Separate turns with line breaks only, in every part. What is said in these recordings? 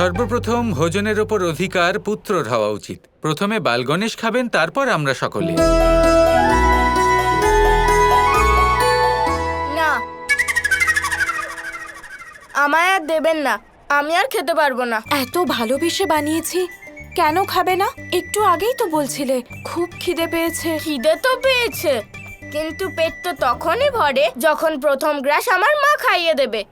সর্বপ্রথম ভোজনের ওপর অধিকার পুত্রর হওয়া উচিত। প্রথমে বালগণেশ খাবেন, তারপর আমরা সকলে।
না, আমায় আর দেবেন না, আমি আর খেতে পারবো না।
এত ভালোবেসে বানিয়েছি, কেন খাবে না? একটু আগেই তো বলছিলে খুব খিদে পেয়েছে।
খিদে তো পেয়েছে, কিন্তু পেট তো তখনই ভরে যখন প্রথম গ্রাস আমার মা খাইয়ে দেবে।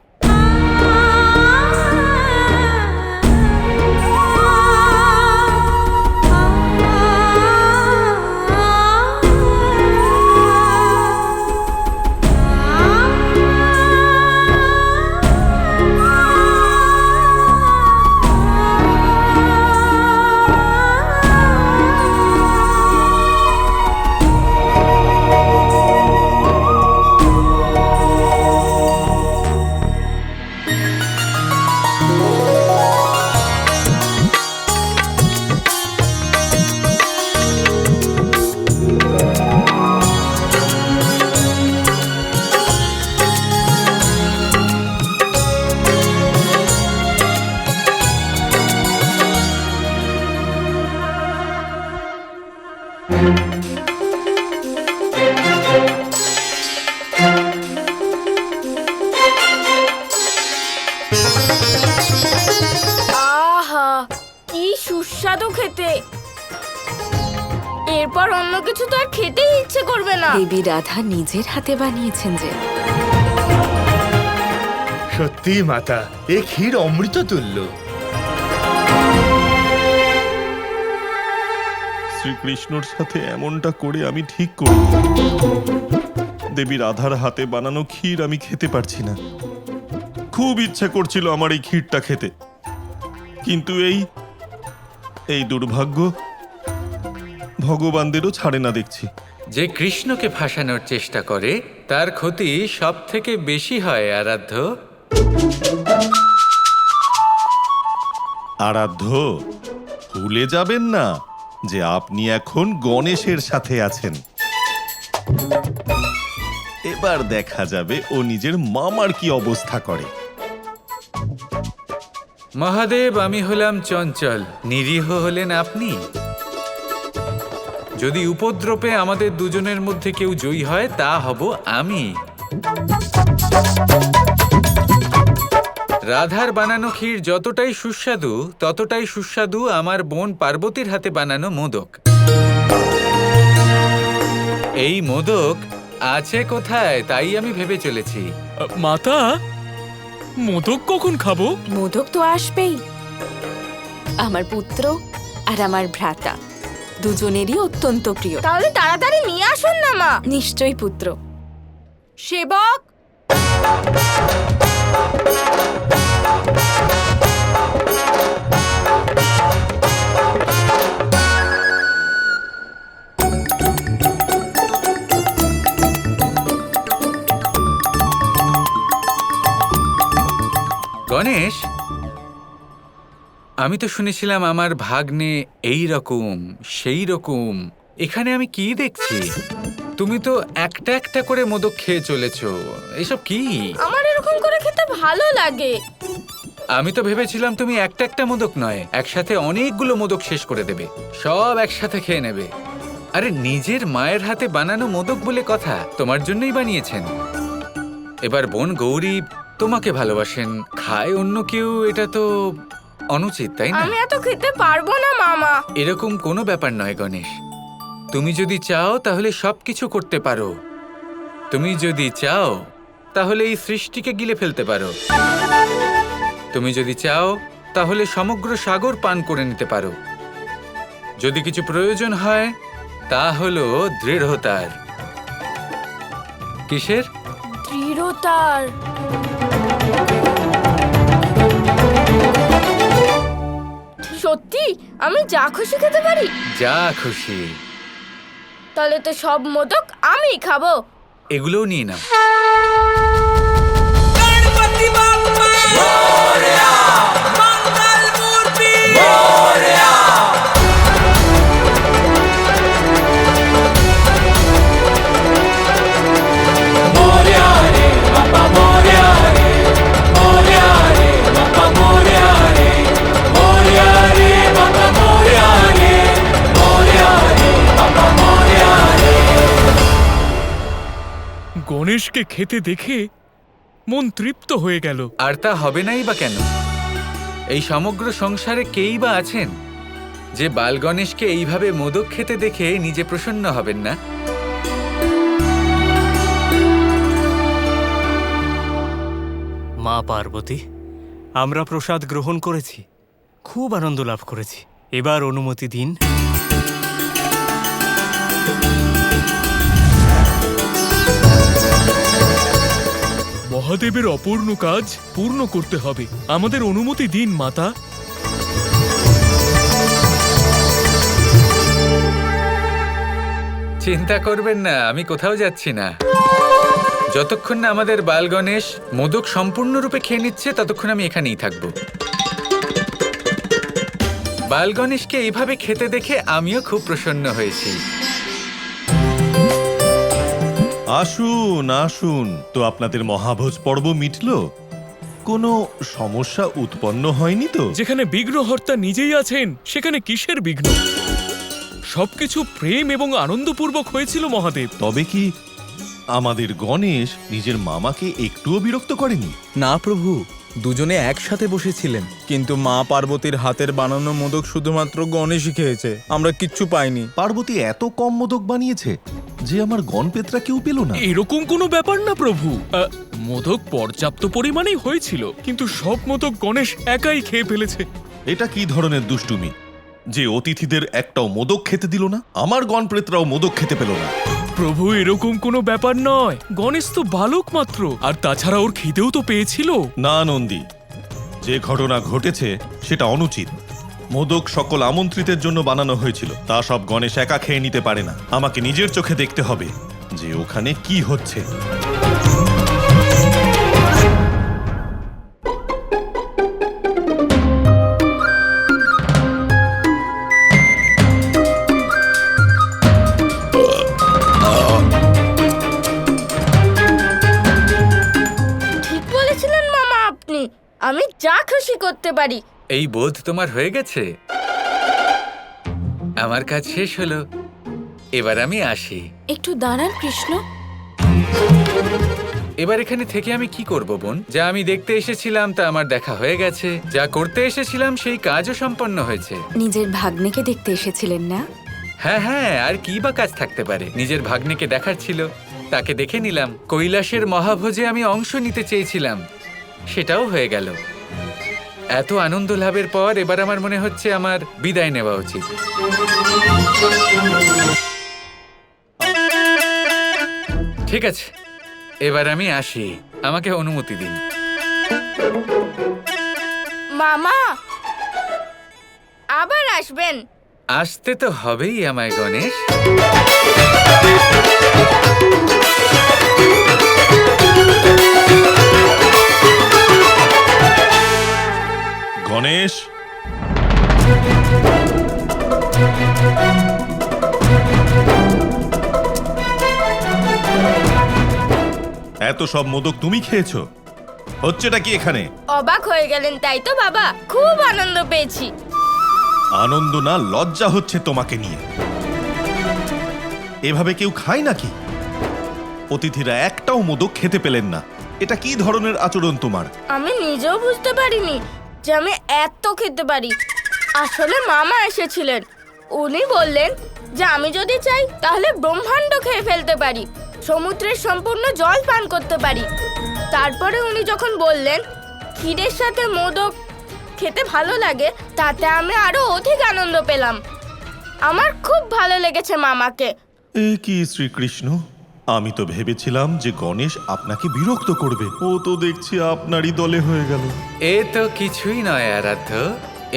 আহা, কি সুস্বাদু খেতে! এরপর অন্য কিছু তো আর খেতেই ইচ্ছে করবে না।
দেবী রাধা নিজের হাতে বানিয়েছেন যে।
সত্যি মাতা, এ ক্ষীর অমৃত তুল্য।
শ্রীকৃষ্ণর সাথে এমনটা করে আমি ঠিক করি। দেবী রাধার হাতে বানানো ক্ষীর আমি খেতে পারছি না। খুব ইচ্ছা করছিল আমার এই ক্ষীরটা খেতে, কিন্তু এই দুর্ভাগ্য ভগবানদেরও ছাড়ে না দেখছি।
যে কৃষ্ণকে ফাঁসানোর চেষ্টা করে তার ক্ষতি সব থেকে বেশি হয় আরাধ্য।
আরাধ্য, ভুলে যাবেন না যে আপনি এখন গণেশের সাথে আছেন। এবার দেখা যাবে ও নিজের মামার কি অবস্থা করে।
মহাদেব, আমি হলাম চঞ্চল, নিরীহ হলেন আপনি। যদি উপদ্রবে আমাদের দুজনের মধ্যে কেউ জয়ী হয় তা হব আমি। রাধার বানানো ক্ষীর যতটাই সুস্বাদু, ততটাই সুস্বাদু আমার বোন পার্বতীর হাতে বানানো মোদক। এই মোদক আছে কোথায় তাই আমি ভেবে চলেছি।
মাতা, মোদক কখন খাবো?
মোদক তো আসবেই। আমার পুত্র আর আমার ভ্রাতা দুজনেরই অত্যন্ত প্রিয়।
তাহলে তাড়াতাড়ি নিয়ে আসুন না মা।
নিশ্চয়ই পুত্র।
সেবক,
গণেশ, আমি তো শুনেছিলাম আমার ভাগ্নে এই রকম সেই রকম। এখানে আমি কি দেখছি? তুমি তো একটা একটা করে মোদক খেয়ে চলেছো, এসব কি?
আমার এরকম করে খেতে ভালো লাগে।
আমি তো ভেবেছিলাম তুমি একটা একটা মোদক নয়, একসাথে অনেকগুলো মোদক শেষ করে দেবে, সব একসাথে খেয়ে নেবে। আরে নিজের মায়ের হাতে বানানো মোদক বলে কথা, তোমার জন্যই বানিয়েছেন। এবার বোন গৌরী তোমাকে ভালোবাসেন, খায় অন্য কেউ, এটা তো অনুচিত, তাই না?
আমি এত খেতে পারবো না মামা।
এরকম কোনো ব্যাপার নয় গণেশ। তুমি যদি চাও তাহলে সবকিছু করতে পারো। তুমি যদি চাও তাহলে এই সৃষ্টিকে গিলে ফেলতে পারো। তুমি যদি চাও তাহলে সমগ্র সাগর পান করে নিতে পারো। যদি কিছু প্রয়োজন হয় তা হলো দৃঢ়তার। কিসের?
দৃঢ়তার। সত্যি আমি যা খুশি খেতে পারি?
যা খুশি।
তাহলে তো সব মোদক আমি খাবো।
এগুলোও নিয়ে নাও।
গণেশকে খেতে দেখে মন তৃপ্ত হয়ে গেল।
আর তা হবে নাই বা কেন? এই সমগ্র সংসারে কেই বা আছেন যে বাল গণেশকে এইভাবে মোদক খেতে দেখে নিজে প্রসন্ন হবেন না?
মা পার্বতী, আমরা প্রসাদ গ্রহণ করেছি, খুব আনন্দ লাভ করেছি। এবার অনুমতি দিন।
মহাদেবের অপূর্ণ কাজ পূর্ণ করতে হবে। আমাদের অনুমতি দিন মাতা।
চিন্তা করবেন না, আমি কোথাও যাচ্ছি না। যতক্ষণ না আমাদের বাল গণেশ মোদক সম্পূর্ণরূপে খেয়ে নিচ্ছে ততক্ষণ আমি এখানেই থাকবো। বাল গণেশকে এইভাবে খেতে দেখে আমিও খুব প্রসন্ন হয়েছি।
আসুন আসুন, তো আপনাদের মহাভোজ পর্ব মিটলো? কোনো সমস্যা উৎপন্ন হয়নি তো?
যেখানে বিঘ্নহর্তা নিজেই আছেন সেখানে কিসের বিঘ্ন? সবকিছু প্রেম এবং আনন্দপূর্বক হয়েছিল মহাদেব।
তবে কি আমাদের গণেশ নিজের মামাকে একটুও বিরক্ত করেনি?
না প্রভু, দুজনে একসাথে বসেছিলেন, কিন্তু মা পার্বতীর হাতের বানানো মোদক শুধুমাত্র গণেশই খেয়েছে, আমরা কিচ্ছু পাইনি।
পার্বতী এত কম মোদক বানিয়েছে যে আমার গণপেত্রা কেউ পেল না।
এরকম কোনো ব্যাপার না প্রভু। মোদক পর্যাপ্ত পরিমাণেই হয়েছিল, কিন্তু সব মোদক গণেশ একাই খেয়ে ফেলেছে।
এটা কি ধরনের দুষ্টুমি যে অতিথিদের একটাও মোদক খেতে দিল না, আমার গণপেত্রাও মোদক খেতে পেল না?
প্রভু, এরকম কোনো ব্যাপার নয়। গণেশ তো বালক মাত্র, আর তাছাড়া ওর খিদেও তো পেয়েছিল।
না নন্দী, যে ঘটনা ঘটেছে সেটা অনুচিত। মোদক সকল আমন্ত্রিতের জন্য বানানো হয়েছিল, তা সব গণেশ একা খেয়ে নিতে পারে না। আমাকে নিজের চোখে দেখতে হবে যে ওখানে কি হচ্ছে।
ঠিক বলেছিলেন মামা আপনি, আমি যা খুশি করতে পারি।
এই বোধ তোমার হয়ে গেছে? আমার কাজ শেষ হলো, এবার আমি আসি।
একটু দাঁড়ান কৃষ্ণ।
এবার এখানে থেকে আমি কি করব বোন? যা আমি দেখতে এসেছিলাম তা আমার দেখা হয়ে গেছে, যা করতে এসেছিলাম সেই কাজও সম্পন্ন হয়েছে।
নিজের ভাগ্নেকে দেখতে এসেছিলেন না?
হ্যাঁ হ্যাঁ, আর কি বা কাজ থাকতে পারে? নিজের ভাগ্নেকে দেখার ছিল, তাকে দেখে নিলাম। কৈলাসের মহাভোজে আমি অংশ নিতে চেয়েছিলাম, সেটাও হয়ে গেল। এত আনন্দ লাভের পর এবার আমার মনে হচ্ছে আমার বিদায় নেওয়া উচিত। ঠিক আছে, এবার আমি আসি, আমাকে অনুমতি দিন।
মামা আবার আসবেন।
আসতে তো হবেই আমায় গণেশ।
গণেশ, এত সব মোদক তুমি খেয়েছো? হচ্ছেটা কি এখানে?
অবাক হয়ে গেলেন তাই তো বাবা? খুব আনন্দ পেয়েছি।
আনন্দ না, লজ্জা হচ্ছে তোমাকে নিয়ে। এভাবে কেউ খায় নাকি? অতিথিরা একটাও মোদক খেতে পেলেন না, এটা কি ধরনের আচরণ তোমার?
আমি নিজেও বুঝতে পারিনি যে আমি এত খেতে পারি। আসলে মামা এসেছিলেন, উনি বললেন যে আমি যদি চাই তাহলে ব্রহ্মাণ্ড খেয়ে ফেলতে পারি, সমুদ্রের সম্পূর্ণ জল পান করতে পারি। তারপরে উনি যখন বললেন ক্ষীরের সাথে মোদক খেতে ভালো লাগে, তাতে আমি আরো অধিক আনন্দ পেলাম। আমার খুব ভালো লেগেছে মামাকে।
এ কি শ্রীকৃষ্ণ, আমি তো ভেবেছিলাম যে গণেশ আপনাকে বিরক্ত করবে, ও তো দেখছি আপনারই দলে হয়ে গেল।
এ তো কিছুই নয় আরাধ্য।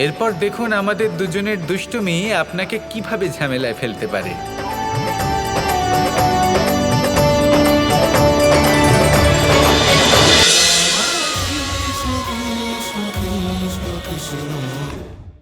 এরপর দেখুন আমাদের দুজনের দুষ্টুমি আপনাকে কিভাবে ঝামেলায় ফেলতে পারে।